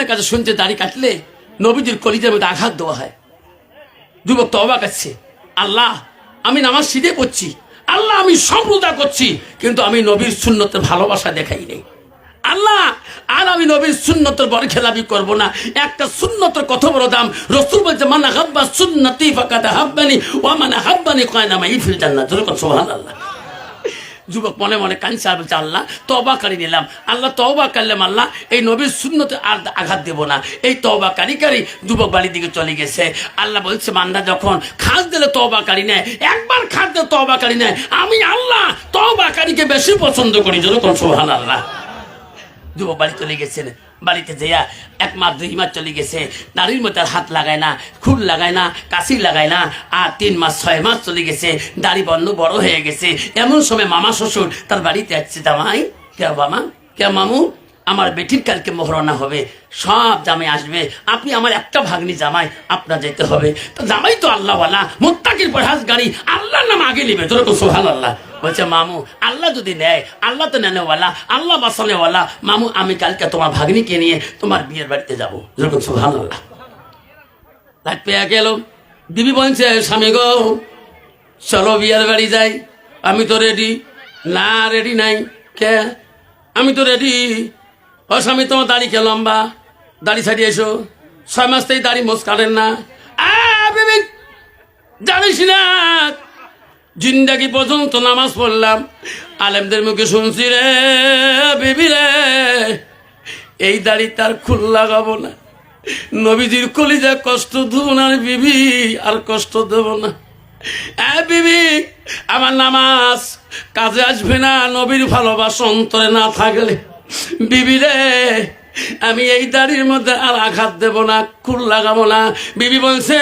আলেমের কাছে শুনছে দাড়ি কাটলে নবীজির কলিজার মধ্যে আঘাত দেওয়া হয়। যুবক তওবা করছে, আল্লাহ আমি নামাজ শিখে পড়ছি, আল্লাহ আমি সম্প্রদায় করছি, কিন্তু আমি নবীর সুন্নতের ভালোবাসা দেখাই নেই। আল্লাহ আর আমি নবীর সুন্নতের বড় খেলাপি করবো না। একটা সুন্নতের কত বড় দাম। রাসূল বলছে মান হাব্বা সুন্নতি ফাকাদ হাব্বানি ওয়া মান হাব্বানি কানা মাই ফিল জান্নাত। সুবহানাল্লাহ। যুবক মনে মনে কাঁদছে আর বলছে আল্লাহ তওবা করে নিলাম, আল্লাহ তওবা করলাম, আল্লাহ এই নবীর সুন্নতে আর আঘাত দেব না। এই তওবা কারি যুবক বাড়ির দিকে চলে গেছে। আল্লাহ বলছে বান্দা যখন খাস দিলে তওবাকারী নেয়, একবার খাস দিলে তওবাকারী নেয়, আমি আল্লাহ তওবাকারীকে বেশি পছন্দ করি। যেরকম সুবহানাল্লাহ। যুবক বাড়ি চলে গেছেন, বাড়িতে যেয়া 1 মাস 2 মাস চলে গেছে, নারীর মধ্যে হাত লাগায় না, খুর লাগায় না, কাশি লাগায় না। আর 3 মাস 6 মাস চলে গেছে, দাড়ি বন্ধ বড় হয়ে গেছে। এমন সময় মামা শ্বশুর তার বাড়িতে আসছে, জামাই কে বাবা কে মামু আমার বেটির কালকে মোহরনা হবে, সব জামাই আসবে, আপনি আমার একটা ভাগ্নি জামাই, আপনার যেতে হবে। তো জামাই তো আল্লাহওয়ালা, মুত্তাকির পরহেজগারি, আল্লাহর নাম আগে নিবে। যেরকম সুবহানাল্লাহ। বলছে মামু আল্লাহ যদি নেয়, আল্লাহ তো নেনেওয়ালা, আল্লাহ বাঁচানেওয়ালা, মামু আমি কালকে তোমার ভাগ্নিকে নিয়ে তোমার বিয়ের বাড়িতে যাবো। যেরকম সুবহানাল্লাহ। রাত পেয়ে গেল, বিবি বলছে স্বামী গো চলো বিয়ের বাড়ি যাই। আমি তো রেডি। না রেডি নাই। কে? আমি তো রেডি। ও স্বামী তোমার দাড়ি কে লম্বা, দাড়ি ছাড়িয়ে এসো। 6 মাস থেকে দাড়ি মোজ কাটেন না। বিবি জানিস না জিন্দাগি পর্যন্ত নামাজ পড়লাম, আলেমদের মুখে শুনছি রে বিবি রে এই দাড়ি তার খুল লাগাবো না, নবীজির কলিজা কষ্ট দেব না বিবি, আর কষ্ট দেব না। বিবি আমার নামাজ কাজে আসবে না নবীর ভালোবাসা অন্তরে না থাকলে। বিবি রে আমি এই দাড়ির মধ্যে আর আঘাত দেব না, খুল লাগাবো না। বিবি বলছে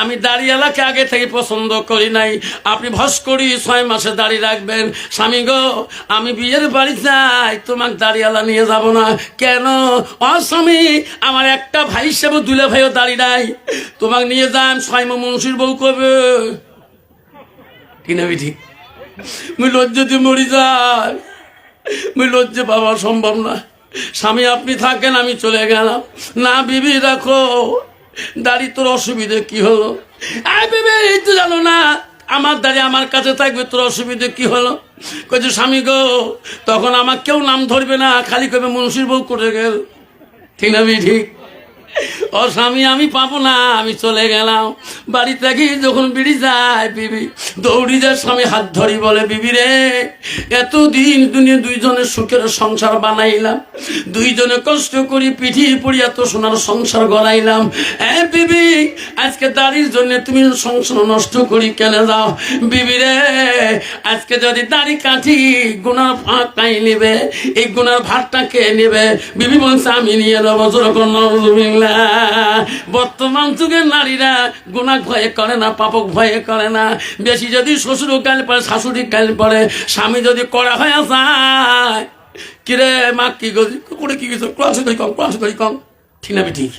আমি দাড়িওয়ালাকে আগে থেকে পছন্দ করি নাই, আপনি ভস করি 6 মাসে দাড়ি রাখবেন। স্বামী গো আমি বিয়ের বাড়ি যাই, তোমাকে দাড়িওয়ালা নিয়ে যাব না। কেন? ও স্বামী আমার একটা ভাই হিসেবে দুলে ভাইও দাড়ি নাই, তোমাকে নিয়ে যান 6 মাস মুন্সির বউ করবে কিনা বিধি। মুই লজ্জাতে মরি যাই, মুই লজ্জা পাওয়া সম্ভব না। স্বামী আপনি থাকেন, আমি চলে গেলাম। না বিবি দেখো দাড়ি তোর অসুবিধে কি হলো? বিবি এই তো জানো না আমার দাড়ি আমার কাছে থাকবে, তোর অসুবিধে কি হলো? কইছে স্বামী গো তখন আমার কেউ নাম ধরবে না, খালি কবে মুন্সির বউ করে গেল। ঠিক না ঠিক? ও স্বামী আমি পাবো না, আমি চলে গেলাম। বাড়ি থেকে যখন বেরিয়ে যায় বিবি দৌড়ি যায়, স্বামী হাত ধরি বলে বিবি রে এতদিন দুনিয়া দুইজনের সুখের সংসার বানাইলাম, দুইজনে কষ্ট করি পিঠি পড়ি এত সোনার সংসার গড়াইলাম। বিবি আজকে দাড়ির জন্য তুমি সংসার নষ্ট করি কেন যাও? বিবি রে আজকে যদি দাড়ি কাটি গুনার ফাঁক কাই নেবে, এই গুনার ভাতটা কে নেবে? বিবি বলছে আমি নিয়ে নেবো। যেরকম বর্তমান যুগের নারীরা গুনাহ ভয়ে করে না, পাপক ভয়ে করে না। বেশি যদি শ্বশুর কাল পরে শাশুড়ি কাল পরে স্বামী যদি করা হয়ে যায়, কিরে মা কি করে কি কিছু ক্লাস কম ঠিক না ঠিক?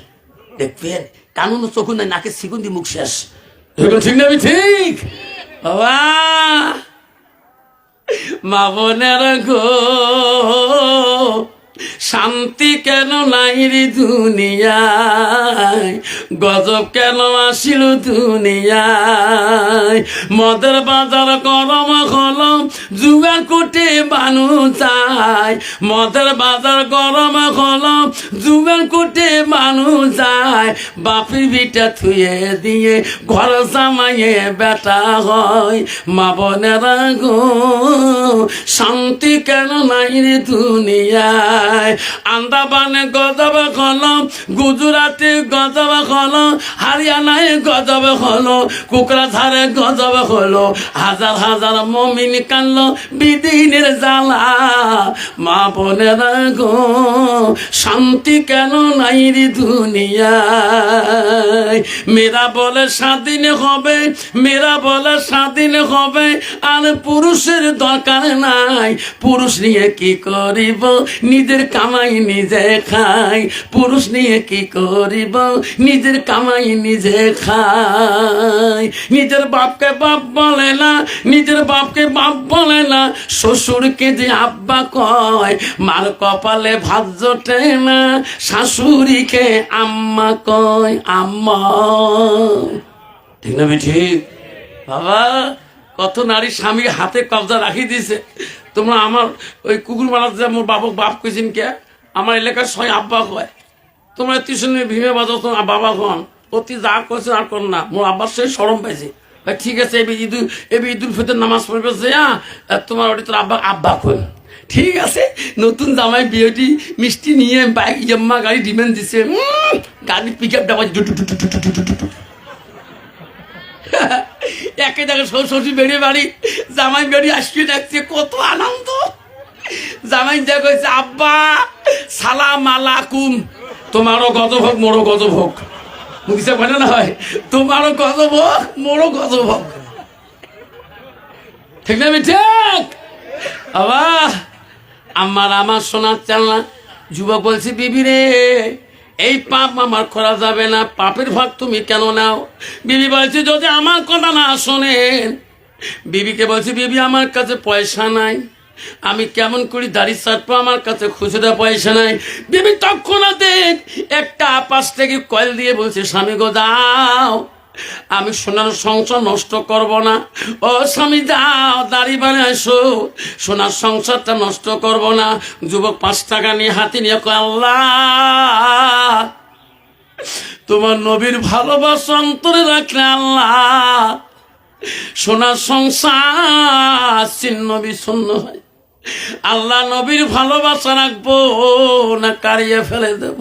দেখবেন কানুন চোখুন নাই, নাকে সিগুন্দি মুখ শেষ। ঠিক না ঠিক? বাবা মা বোনের গো শান্তি কেন নাই রে দুনিয়ায়, গজব কেন আসিল দুনিয়ায়। মদের বাজার গরম হলো, জুয়া কোটে বানু যায়। মদের বাজার গরম হলো, জুয়া কোটে বানু যায়। বাপি বিটা থুয়ে দিয়ে ঘর জামাইয়ে বেটা হয়। মা বোনেরা গো শান্তি কেন নাই রে দুনিয়ায়। আন্দামানে গজব হলো, গুজরাটে গজব হলো, হারিয়ানায় গজব হলো, কোকরাঝাড়ে গজব হলো। হাজার হাজার মুমিন কানলো বিদিনের জ্বালা। মা বোনেরা গো শান্তি কেন নাই রে দুনিয়ায়। মেয়েরা বলে স্বাধীন হবে, মেয়েরা বলে স্বাধীন হবে, আর পুরুষের দরকার নাই। পুরুষ নিয়ে কি করিব, নিজের নিজের কামাই নিজে খাই, পুরুষ নিয়ে কি করিব, নিজের কামাই নিজে খাই। নিজের বাপকে বাপ বলে না, নিজের বাপকে বাপ বলে না, শ্বশুরকে যে আব্বা কয়, মার কপালে ভাত জোটে না, শাশুড়িকে আম্মা কয় আম্মা। ঠিক না ঠিক? বাবা, কত নারী স্বামী হাতে কবজা রাখি দিছে। তোমরা আমার ওই কুকুর মারাতে মোর বাবক বাপ কইছেন কে, আমার এলাকার সবাই আব্বা কয়। তোমরা টিউশন ভীমে বাজাও তো বাবা কন, অতি যা করছে আর কর না। মোর আব্বার সে সরম পাইছে। ঠিক আছে, এবি ঈদুল ফিতর নামাজ পড়বে যে তোমার ওটি তোর আব্বা আব্বা কই। ঠিক আছে, নতুন জামাই বিয়েটি মিষ্টি নিয়ে বাইক ইয়াম্মা গাড়ি ডিমান্ড দিছে, গাড়ি পিক আপ ডাবা একে দেখে শ্বশুর বেরিয়ে বাড়ি, জামাই বেরিয়ে আসছে, দেখছে কত আনন্দ। জামাই দেখছে আব্বা সালাম আলাইকুম, তোমারও গজভোগ মোরও গজভোগ। মুখে বলে না হয়, তোমারও গজভোগ মোরও গজভোগ। ঠিক না ঠিক? বাবা আমার শোনার চাল না। যুবক বলছি বিবি রে, এই পাপ আমার করা যাবে না, পাপের ভাগ তুমি কেন নাও? বিবি বলছে যদি আমার কথা না শোনেন। বিবিকে বলছে বিবি আমার কাছে পয়সা নাই, আমি কেমন করি দাড়ি ছাড়বো, আমার কাছে খুচরা পয়সা নাই। বিবি তৎক্ষণাৎ একটা পাশ থেকে কয়েল দিয়ে বলছে স্বামী গো যাও, আমি সোনার সংসার নষ্ট করব না। ও স্বামী যাও, দাড়ি বানিয়ে আসো, সোনার সংসারটা নষ্ট করব না। যুবক 5 টাকা নিয়ে হাতে নিয়ে কয় আল্লাহ তোমার নবীর ভালোবাসা অন্তরে রাখলে আল্লাহ সোনার সংসার ছিন্ন বিচ্ছিন্ন হয়। আল্লাহ নবীর ভালোবাসা রাখবো না কারিয়ে ফেলে দেব।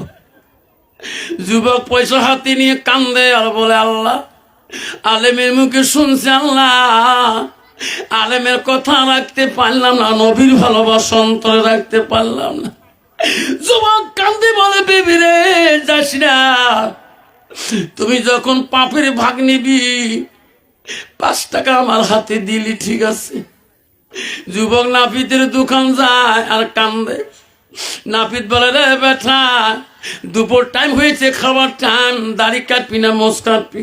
যুবক পয়সা হাতে নিয়ে কান্দে আর বলে আল্লাহ আলেমের মুখে শুনছে, আল্লাহ আলেমের কথা রাখতে পারলাম না, নবীর ভালোবাসা অন্তরে রাখতে পারলাম না। যুবক কান্দে বলে বিবি রে যাস না, তুমি যখন পাপের ভাগ নিবি 5 টাকা আমার হাতে দিলি ঠিক আছে। যুবক নাপিতের দোকান যায় আর কান্দে। নাপিত বলে রে বেটা, দুপুর টাইম হয়েছে, খাবার টাইম, দাড়ি কাটবি না মোষ কাটবি,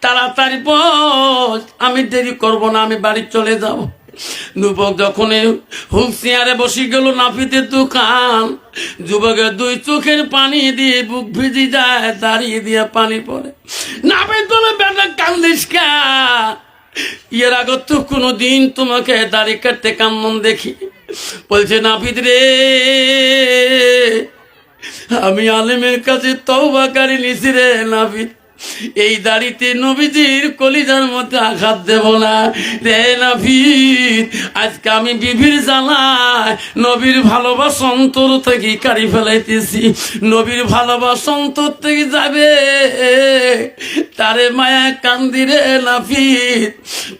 তাড়াতাড়ি বস, আমি দেরি করব না, আমি বাড়ি চলে যাব। যুবক যখন হুক চেয়ারে বসে গেল নাপিতের দোকান, যুবকের 2 চোখের পানি দিয়ে বুক ভিজি যায়, দাঁড়িয়ে দিয়ে পানি পড়ে। নাপিত বলে বেটা কান্দিস কা, এর আগে তো কোনোদিন তোমাকে দাড়ি কাটতে কান্দন দেখি। বলছে নাপিত রে, আমি আলেমের কাছে তওবাকারী নিছি রে নাপিত, এই দাড়িতে নবীজির কলিজার মধ্যে আঘাত দেব না রে নাপিত। আজকে আমি বিবির জ্বালায় নবীর ভালোবাসা অন্তর থেকে কাড়ি ফেলাইতেছি, নবীর ভালোবাসা অন্তর থেকে যাবে, তারে মায়া কান্দি রে নাপিত,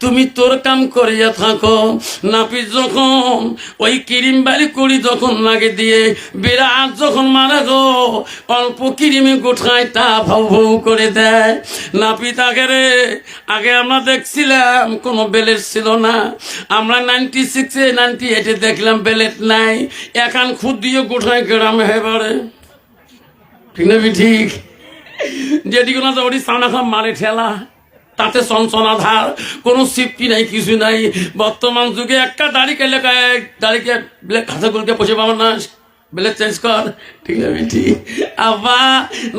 তুমি তোর কাম করিয়া থাকো। নাপিত যখন ওই কিরিম বাড়ি করি যখন লাগে দিয়ে বিরাট যখন মারা গো, অল্প কিরিমে গোঠায়টা ভাউ ভাউ করে দেয়। নাপিত আগে আমরা দেখছিলাম কোনো বেলেট ছিল না, আমরা 96-এ 98-এ দেখলাম বেলেট নাই, এখন খুদ দিয়ে গোঠায় গ্রামে হেবারে। ঠিক না ঠিক? যেটিকে না ওটি সামনা খাম মারে ঠেলা, তাতে সনসনা ধার, কোনো সিফটি নাই, কিছু নাই। বর্তমান যুগে একটা দাড়িকে লেখায়, দাড়িকে খাঁচাগুলকে বসে পাবো না, বেলে চেঞ্জ কর। ঠিক আছে ঠিক? আব্বা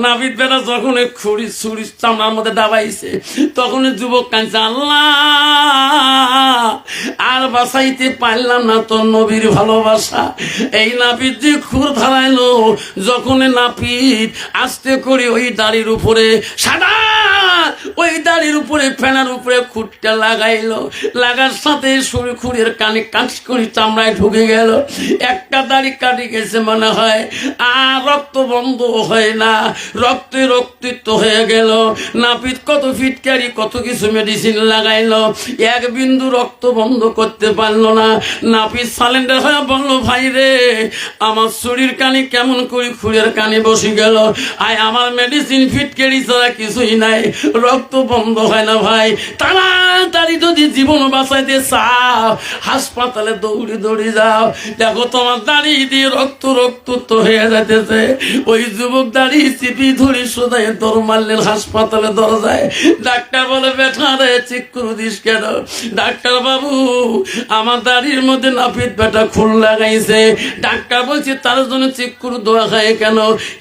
নাপিত বেটা যখন খুঁড়ি ছুরি চামড়ার মধ্যে দাবাইছে, তখন যুবক কাঁদছে আল্লাহ আর বাঁচাইতে পারলাম না তোর নবীর ভালোবাসা। এই নাপিত যে খুর ধারাইলো, যখন নাপিত আস্তে করে ওই দাড়ির উপরে সাদা ওই দাড়ির উপরে ফেনার উপরে খুঁটটা লাগাইলো, লাগার সাথে শরীর খুঁড়ের কানে কাঁচ করে চামড়ায় ঢুকে গেল, একটা দাড়ি কাটি গেছে মনে হয়, আর রক্ত বন্ধ হয় না, রক্তে রক্তিত হয়ে গেল। নাপিত কত ফিটকারি কত কিছু মেডিসিন লাগাইলো, 1 বিন্দু রক্ত বন্ধ করতে পারলো না। নাপিত সালেন্ডার হয়ে বললো ভাই রে, আমার শরীর কানে কেমন করে খুঁড়ের কানে বসে গেল, আয় আমার মেডিসিন ফিটকারি ছাড়া কিছুই নাই, রক্ত রক্ত বন্ধ হয় না ভাই। তাড়াতাড়ি যদি জীবন বাঁচাইতে চাও হাসপাতালে দৌড়ে দৌড়ে যাও, দেখো তোমার দাড়ি দিয়ে রক্ত রক্ত তো হয়ে যাইতেছে। ওই যুবক দাড়ি চিপি ধরে সোজাই দৌড় মারলেন হাসপাতালে দরজায়। ডাক্তার বলে বেটা রে চেক করে দিস কেন? ডাক্তার বাবু আমার দাড়ির মধ্যে নাপিত বেটা খুল লাগাইছে। ডাক্তার বলছে তার জন্য চেক করে দোয়া খায় কেন?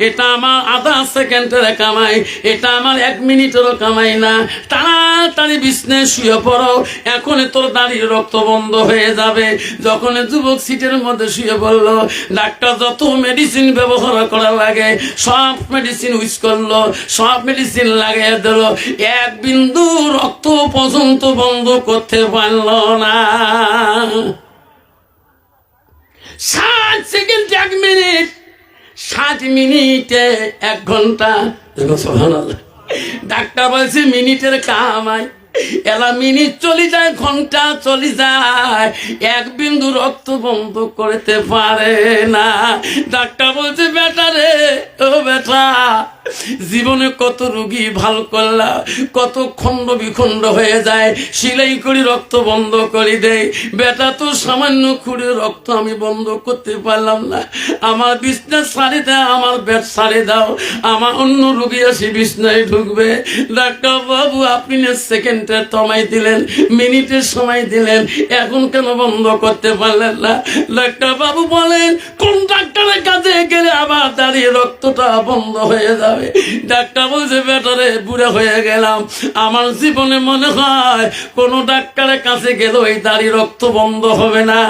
এটা আমার আধা সেকেন্ডের কামাই, এটা আমার 1 মিনিটেরও কামাই না। তাড়াতাড়ি বিছনায় শুয়ে পড়ো, এখন তোর দাড়ির রক্ত বন্ধ হয়ে যাবে। যখন যুবক সিটের মধ্যে শুয়ে পড়লো, ডাক্তার যত মেডিসিন ব্যবহার করা লাগে সব মেডিসিন ইউজ করলো, সব মেডিসিন লাগিয়ে দিল, 1 বিন্দু রক্ত পর্যন্ত বন্ধ করতে পারল না। 60 সেকেন্ড 1 মিনিট, 60 মিনিটে 1 ঘন্টা। ডাক্তার বলছে মিনিটের কামাই, এলা মিনিট চলে যায়, ঘন্টা চলে যায়, 1 বিন্দু রক্ত বন্ধ করতে পারে না। ডাক্তার বলছে বেটা রে ও বেটা, জীবনে কত রোগী ভালো করলা, কত খণ্ড বিখণ্ড হয়ে যায়, সিলাই করে রক্ত বন্ধ করে দেয়। বেটা তো সামান্য খুঁড়ে রক্ত আমি বন্ধ করতে পারলাম না। আমার বিছনা ছাড়ে দাও, আমার বেড ছাড়ে দাও, আমার অন্য রোগী আসে বিছনায় ঢুকবে। ডাক্তার বাবু আপনি সেকেন্ডের সময় দিলেন, মিনিটের সময় দিলেন, এখন কেন বন্ধ করতে পারলেন না? ডাক্তার বাবু বলেন কোন ডাক্তারের কাছে গেলে আবার দাঁড়িয়ে রক্তটা বন্ধ হয়ে যাবে? ডাক্তার বলছে বেটারে বুড়া হয়ে গেলাম, আমার জীবনে মনে হয় কোন ডাক্তারের কাছে গেলে ওই দাড়ি রক্ত বন্ধ হবে না।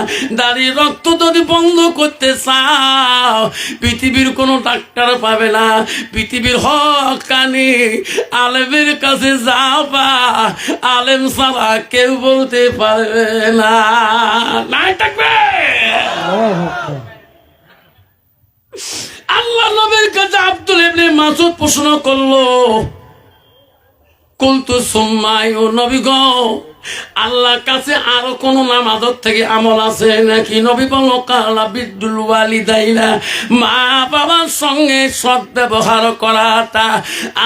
দাড়ি রক্ত যদি বন্ধ করতে চাও পৃথিবীর কোনো ডাক্তার পাবে না, পৃথিবীর হকানি আলেমের কাছে যাবা, আলেম ছাড়া কেউ বলতে পারবে না। নাই থাকবে। আল্লাহ নবীর কাছে আব্দুল ইবনে মাসউদ প্রশ্ন করলো, কুলতু সুম্মাই, ও নবী গো আল্লাহর কাছে আরো কোন নামাজত থেকে আমল আছে নাকি? নবী বলল কালা বিদ্দুল ওয়ালিদাইনা, মা বাবার সঙ্গে সৎ ব্যবহার করাটা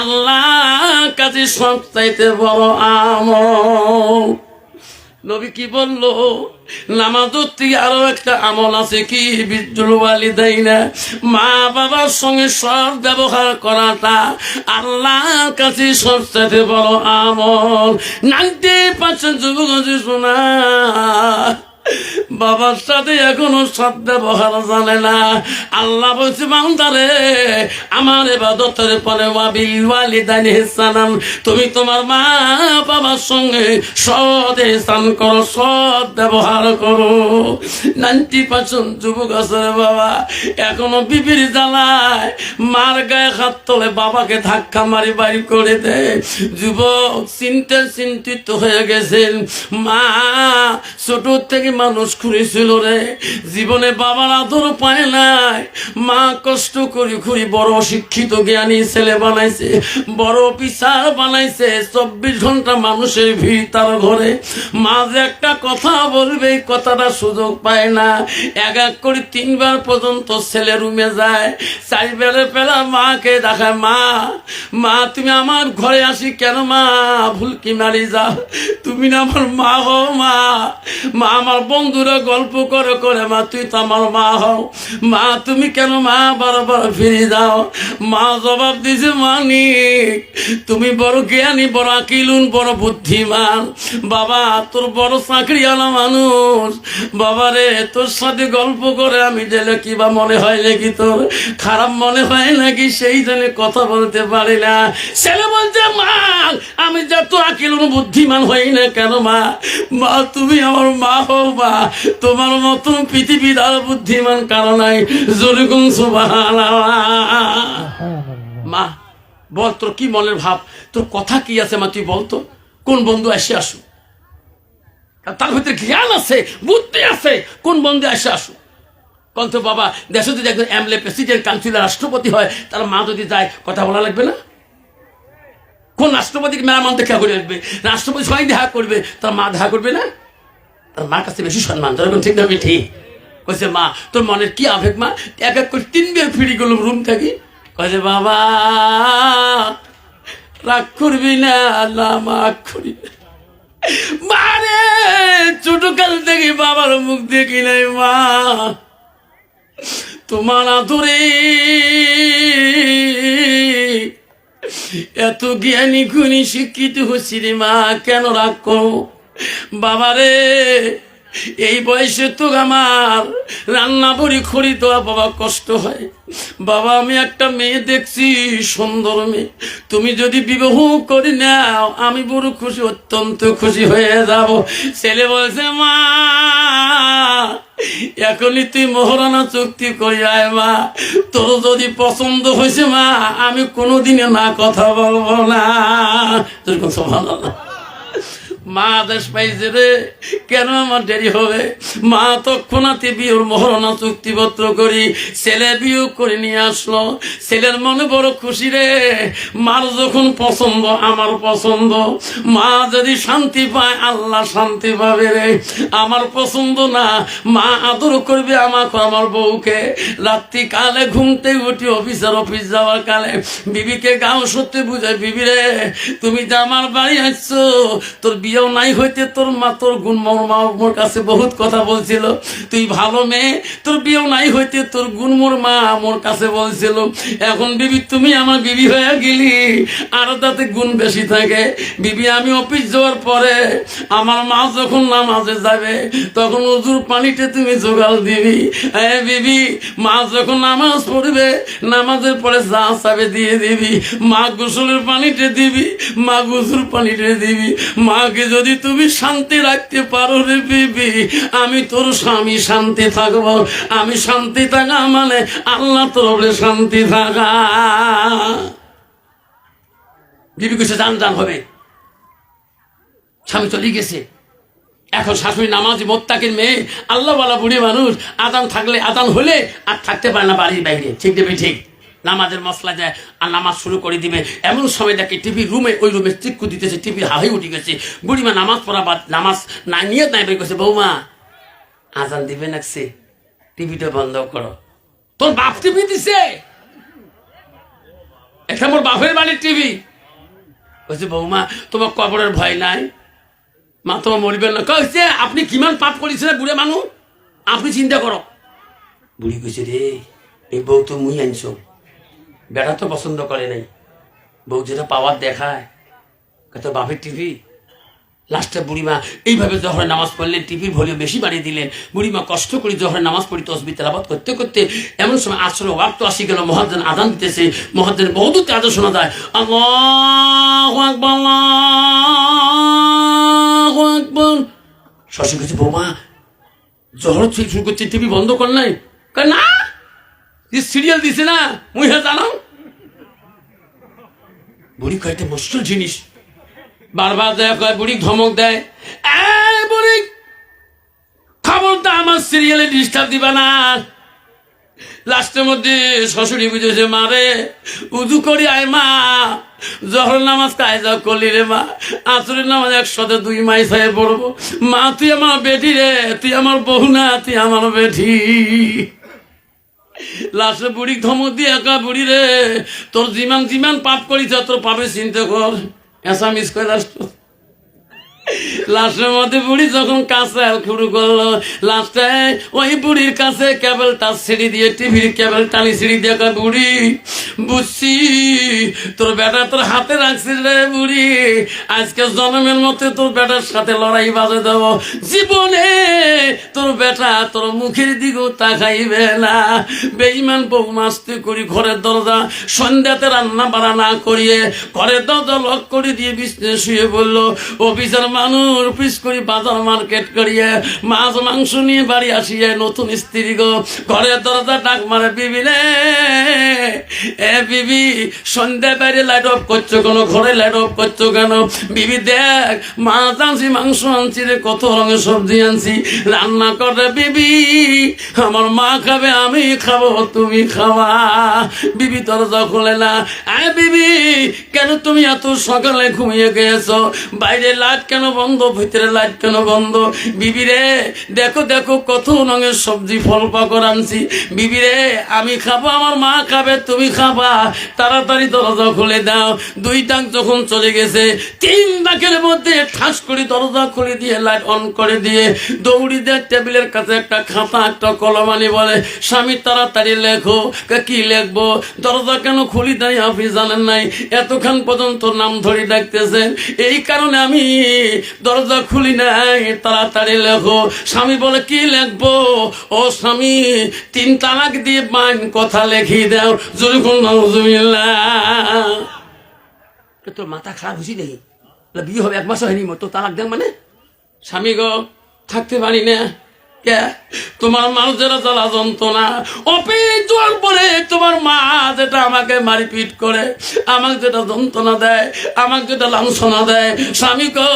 আল্লাহর কাছে সবচাইতে বড় আমল। নবী কি বললো? নামাজের থেকে আরো একটা আমল আছে, কি? বিদ্দুল ওয়ালিদাইনা, মা বাবার সঙ্গে সৎ ব্যবহার করাটা আল্লাহর কাছে সবচেয়ে বড় আমল। 90% যুবক শোনা বাবার সাথে এখনো সৎ ব্যবহার জানে না। আল্লাহ বলছে বান্দারে আমার ইবাদতের পরে ওয়াবিল ওয়ালিদাইনি ইহসানান, তুমি তোমার মা বাবার সঙ্গে সৎ ইহসান করো, সৎ ব্যবহার করো। 90% যুবক আছে বাবা এখনো বিবির জ্বালায় মার গায়ে হাত তোলে, বাবাকে ধাক্কা মারি বাড়ি করে দেয়। যুবক চিন্তিত হয়ে গেছেন, মা ছোট থেকে মানুষ করেছিল রে, জীবনে বাবার আদর পায় নাই, মা কষ্ট করে খুঁড়ি বড় শিক্ষিত জ্ঞানী ছেলে বানাইছে, বড় অফিসার বানাইছে, 24 ঘন্টা মানুষের ভিড় তার ঘরে। মা যে একটা কথা বলবে এই কথাটা সুযোগ পায় না। 1 করে 3 বার পর্যন্ত ছেলে রুমে যায়, 4 বেলা পেলা মাকে দেখায়, মা তুমি আমার ঘরে আসি কেন? মা ভুল কি মারি যাও, তুমি না আমার মা হও। মা আমার বন্ধুরা গল্প করে করে মা তুই তো আমার মা হও, মা তুমি কেন মা বারবার ফিরে যাও? মা জবাব দিছে, মানিক তুমি বড় জ্ঞানী, বড় আকিলুন, বড় বুদ্ধিমান, বাবা তোর বড় চাকরিওয়ালা মানুষ, বাবারে তোর সাথে গল্প করে আমি গেলে কি বা মনে হয় নাকি, তোর খারাপ মনে হয় নাকি, সেই জন্য কথা বলতে পারি না। ছেলে বলছে মা আমি যত আকিলুন বুদ্ধিমান হই না কেন মা তুমি আমার মা হও। মা তোমার মতন পৃথিবীর আর বুদ্ধিমান কারণ নাই। যেরকম সুবহানাল্লাহ। মা বল তোর কি মনের ভাব, তোর কথা কি আছে মা তুই বলতো, কোন বন্ধু এসে আসু, তার ভিতরে জ্ঞান আছে বুদ্ধি আছে, কোন বন্ধু এসে আসু কন্ত? বাবা দেশে যদি একজন এমএলএ প্রেসিডেন্ট কাউন্সিলর রাষ্ট্রপতি হয় তার মা যদি যায় কথা বলা লাগবে না? কোন রাষ্ট্রপতিকে মেহমান দেখা করে আসবে, রাষ্ট্রপতি সবাই দেখা করবে, তার মা দেখা করবে না? তার মার কাছে বেশি সম্মান, ধরবেন ঠিক না? ঠিক কইছে মা তোর মনের কি আবেগ? মা 1 করে 3 বার ফিরে গেল রুম থাকি, কয়েছে বাবা রাগ করবি না, না মাগ করি না। মারে ছোটকাল থেকে বাবার মুখ দেখি নাই মা, তোমার আদরে এত জ্ঞানী গুণী শিক্ষিত হচ্ছি রে মা, কেন রাগ করো? বাবারে এই বয়সে তো আমার রান্না বড়ি খড়ি তো বাবা কষ্ট হয়। বাবা আমি একটা মেয়ে দেখছি, সুন্দর মেয়ে, তুমি যদি বিবাহ করে নাও আমি বড় খুশি, অত্যন্ত খুশি হয়ে যাব। ছেলে বলছে মা এখনই তুই মোহরানা চুক্তি করি আয় মা, তোর যদি পছন্দ হয়েছে মা আমি কোনোদিনে না কথা বলবো না। সুবহানাল্লাহ। মা আদেশ পাইছে রে, কেন আমার দেরি হবে? মা তৎক্ষণাৎ বিয়ের মোহরানা চুক্তিপত্র করি ছেলে বিয়ে করে নিয়ে আসলো। ছেলের মনে বড় খুশি রে, মার যখন পছন্দ আমার পছন্দ, মা যদি শান্তি পায় আল্লাহ শান্তি পাবে রে। আমার পছন্দ না, মা আদর করবে আমাকে আমার বউকে। রাত্রি কালে ঘুমতে উঠি অফিস যাওয়ার কালে বিবিকে গাও সত্যি বুঝায়, বিবি রে তুমি যে আমার বাড়ি আসছো, তোর বিয়েও নাই হইতে তোর মা তোর গুণ মোর কাছে বহুত কথা বলছিল, তুই ভালো মেয়ে, তোর বিয়েও নাই হইতে তোর গুণ মোর মা মোর কাছে বলছিল। এখন বিবি তুমি আমার বিবি হয়ে গেলি, আরো তাতে গুণ বেশি থাকে। বিবি আমি অফিস যাওয়ার পরে আমার মা যখন নামাজে যাবে তখন উজুর পানিতে তুমি জোগাল দিবি। বিবি মা যখন নামাজ পড়বে নামাজের পরে যা চাবে দিয়ে দিবি। মা গোসলের পানিতে দিবি, মা গোসল পানিতে দিবি। মাকে যদি তুমি শান্তি রাখতে পারো রে বিবি, আমি তোর স্বামী শান্তি থাকবো। আমি শান্তি থাকা মানে আল্লাহ তোর শান্তি থাকা। বিবি কিছু জান জান হবে, স্বামী চলে গেছে। এখন শাশুড়ি নামাজি মোত্তাকির মেয়ে, আল্লাহওয়ালা বুড়ি মানুষ, আজান থাকলে আজান হলে আর থাকতে পারে না বাড়ির বাইরে। ঠিক দেবে ঠিক, নামাজের মশলা যায় আর নামাজ শুরু করে দিবে। এমন সময় দেখে টিভি রুমে, ওই রুমে চিক্কু দিতেছে, টিভি হাই উঠে গেছে। বুড়িমা নামাজ পড়া বাদ, নামাজ না নিয়ে নাই বের করছে, বৌমা আজান দিবে নাকছে, টিভিটা বন্ধ করো। তোর বাপ টিভি দিছে, এটা মোর বাপের বাড়ির টিভি। বলছে বৌমা তোমার কবরের ভয় নাই? মা তোমার মরবেন না। কইছে আপনি কিমান পাপ করেছিলেন বুড়ে মানুষ, আপনি চিন্তা করো। বুড়ি কইছে রে এই বউ তো মুই আনছো, বেটা তো পছন্দ করে নাই, বউ যেটা পাওয়ার দেখায় কত বাপের টিভি। লাস্টে বুড়িমা এইভাবে জহরের নামাজ পড়লেন, টিভির ভলিউম বেশি বাড়িয়ে দিলেন। বুড়িমা কষ্ট করে জহরের নামাজ পড়ি তসবিহ তেলাওয়াত করতে করতে এমন সময় আসলে ওয়াক্ত আসি গেল, মুয়াজ্জিন আযান দিতেছে। মুয়াজ্জিন বহুত আওয়াজ শোনা যায়, আল্লাহু আকবার আল্লাহু আকবার। শশী কিছু বৌমা জহর শুরু করছে, টিভি বন্ধ কর নাই? না সিরিয়াল দিছে না মুই হ্যাঁ জানো। বুড়ি কয়েকটা মুশকিল জিনিস বারবার দেয়, কয় বুড়ি ধমক দেয়, বুড়ি খবরটা আমার সিরিয়ালে ডিস্টার্ব দিবা না। লাস্টের মধ্যে শ্বশুরি বুঝেছে, মারে উজু করি আয় মা, জহর নামাজ কায়দা করলি রে মা, আসরের নামাজ 102 মাইস হয়ে পড়বো। মা তুই আমার বেটি রে, তুই আমার বউ না, তুই আমার বেটি। লাস্টে বুড়ি ধমক দিয়ে, একা বুড়ি রে তোর জিমান পাপ করিস তোর পাপে চিন্তা কর, এসা মিস করে লাস্টের মধ্যে বুড়ি যখন কাছে শুরু করলো, লাস্টে ওই বুড়ির কাছে কেবল টাচ সিঁড়ি দিয়ে, টিভির কেবল টানি সিঁড়ি দিয়ে, বুড়ি বুঝছি তোর বেটা তোর হাতে রাখছিস রে বুড়ি, আজকে জন্মের মধ্যে তোর বেটার সাথে লড়াই বাজে দেবো, জীবনে তোর বেটা তোর মুখের দিকেও তাকাইবে না। বেঈমান বউ মাস্তি করি ঘরের দরজা সন্ধ্যাতে রান্না বাড়া না করিয়ে ঘরের দরজা লক করে দিয়ে বিছানায় শুয়ে বললো। অফিসের মানুষ অফিস করি বাজার মার্কেট করিয়ে মাছ মাংস নিয়ে বাড়ি আসিয়ে নতুন স্ত্রী গো ঘরের দরজা ডাক মারে, বিবি রে এ বিবি সন্ধ্যা বাইরে লাইট অফ করছো কেন, ঘরে লাইট অফ করছো কেন? বিবি দেখ মাছ আনছি, মাংস আনছি রে, কত রঙের সবজি আনছি, রান্না করে বিবি, আমার মা খাবে আমি খাবো তুমি খাওয়া। বিবি দরজা খোলে না, বিবি কেন তুমি এত সকালে ঘুমিয়ে গেছো, বাইরে লাইট কেন বন্ধ, ভিতরে লাইট কেন বন্ধ? বিবি রে দেখো দেখো কত রঙের সবজি ফল পাকড় আনছি। বিবি রে আমি খাবো, আমার মা খাবে, তুমি খাবা, তাড়াতাড়ি দরজা খুলে দাও। 2 ডাক যখন চলে গেছে, 3 ডাকের মধ্যে ঠাস করে দরজা খুলে দিয়ে লাইট অন করে দিয়ে দৌড়ি দিয়ে টেবিলের কাছে একটা খাতা একটা কলম আনি বলে, স্বামী তাড়াতাড়ি লেখো। কি লিখবো? দরজা কেন খুলি দেয় আপনি জানেন নাই? এতক্ষণ পর্যন্ত নাম ধরে ডাকতেছেন, এই কারণে আমি দরজা খুলি নাই, তাড়াতাড়ি লেখো। স্বামী বলে কি লিখবো? ও স্বামী 3 তালাক দিয়ে বাইন কথা লেখিয়ে দাও। জোরে নাউজুবিল্লাহ। তোর মাথা খারাপ হয়েছি দেখি, বিয়ে হবে 1 মাস হয়নি, তো তালাক দেন মানে? স্বামী গো থাকতে পারি না। কে? তোমার মানুষেরা জ্বালা যন্ত্রণা অফিস জোয়ার পরে তোমার মা যেটা আমাকে মারিপিট করে, আমাকে যেটা যন্ত্রণা দেয়, আমাকে যেটা লাঞ্ছনা দেয়, স্বামী গো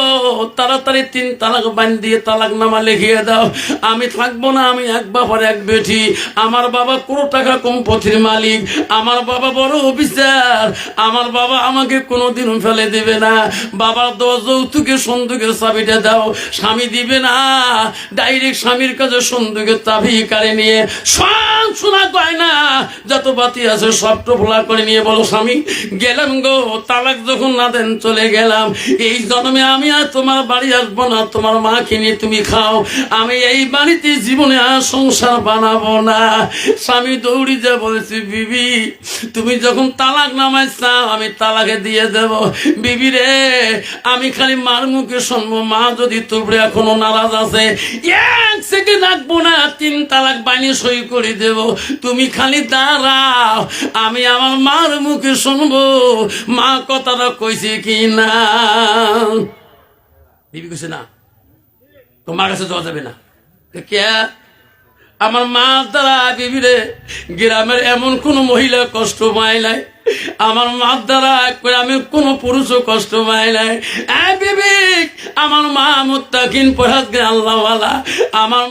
তাড়াতাড়ি 3 তালাক বান দিয়ে তালাক নামা লিখিয়ে দাও। আমি থাকবো না, আমি 1 বাবার 1 বেটি। আমার বাবা কোনো টাকা সম্পত্তির মালিক, আমার বাবা বড় অফিসার, আমার বাবা আমাকে কোনোদিন ফেলে দেবে না। বাবার দেওয়া যৌতুকের সন্দুকের চাবিটা দাও। স্বামী দিবে না, ডাইরেক্ট স্বামীর কাছে সন্দুকের চাবি কারে নিয়ে সব শোনা গয়না যত বাতি আছে সব টোপলা করে নিয়ে বলো, স্বামী গেলাম গো, তালাক যখন না দেন চলে গেলাম। এই জন্মে আমি আর তোমার বাড়ি আসবো না, তোমার মাকে নিয়ে তুমি খাও, আমি এই বাড়িতে জীবনে আর সংসার বানাবো না। স্বামী দৌড়ি যা বলেছি, বিবি তুমি যখন তালাক নামাই চাও আমি তালাকে দিয়ে দেব। বিবি রে আমি খালি মার মুখে শুনবো, মা যদি তোমরা এখনো নারাজ আছে 1 সেকেন্ড রাখবো না, 3 তালাক বানিয়ে সই করে দেব। তুমি খালি দাঁড়াও, আমি আমার মার মুখে শুনবো মা কথাটা কইছে কি না। বিবি কইছে না, তোমার কাছে যাওয়া যাবে না। কে? আমার মা দ্বারা বিবি রে গ্রামের এমন কোন মহিলা কষ্ট পায় নাই, আমার মা দ্বারা গ্রামের কোন পুরুষও কষ্ট পায় নাই। বিবি আমার মা মুত্তাকিন পরহেজগার আল্লাহওয়ালা, আমার